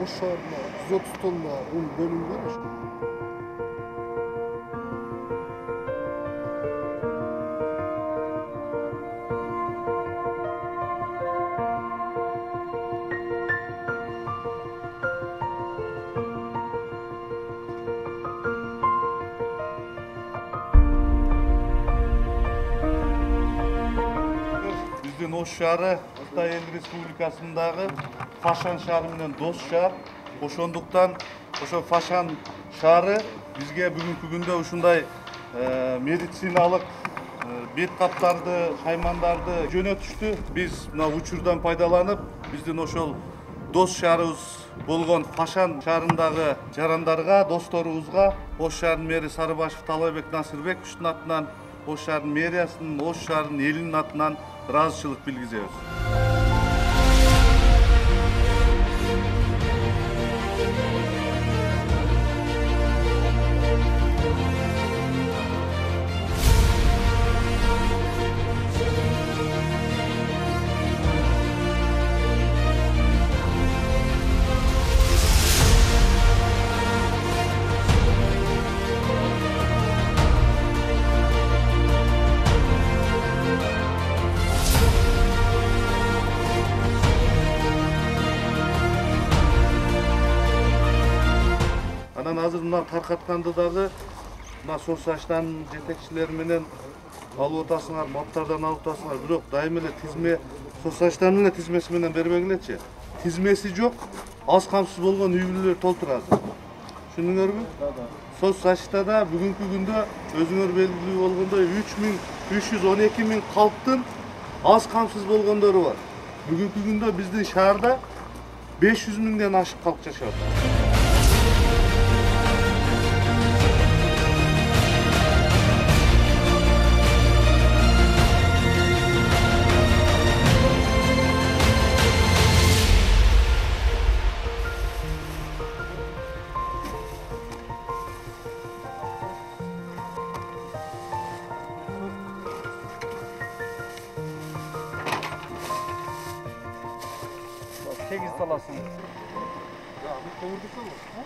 ошо 130 тонна un бөлүнгөн ошо. Биздин Ош шаары Кытай Эл Республикасындагы Фашан шаары менен дос шаар. Ошондуктан ошо Фашан шаары бизге бүгүнкү күндө ушундай медициналык бет каптарды, шаймандарды жөнөтүштү. Биз мына учурдан пайдаланып, биздин ошол дос шаарыбыз болгон Фашан шаарындагы жарандарга, досторубузга Ош шаарынын мэри Сарыбашев Талайбек Насырбековичтин атынан, Ош шаарынын мэриясынын, Ош шаарынын элинин атынан ыраазычылык билгизебиз. Анан азыр мына таркатканды дагы мына соцсачтан жетекчилери менен алып атасыңар, моттардан алып атасыңар, бирок дайым эле тизме соцсачтан эле тизмеси менен бербегилечи. Тизмеси жок, аз камсыз болгон үй бүлөлөр толтур азыр. Түшүндүңөрбү? Соцсачта да бүгүнкү күндө өзүңөр белгилүү болгондой 312 миң калктын аз камсыз болгондору бар. Бүгүнкү күндө биздин шаарда 500 миңден ашык калк жашап атат. Tegiz salasın. Ya, bu kovurduk ama.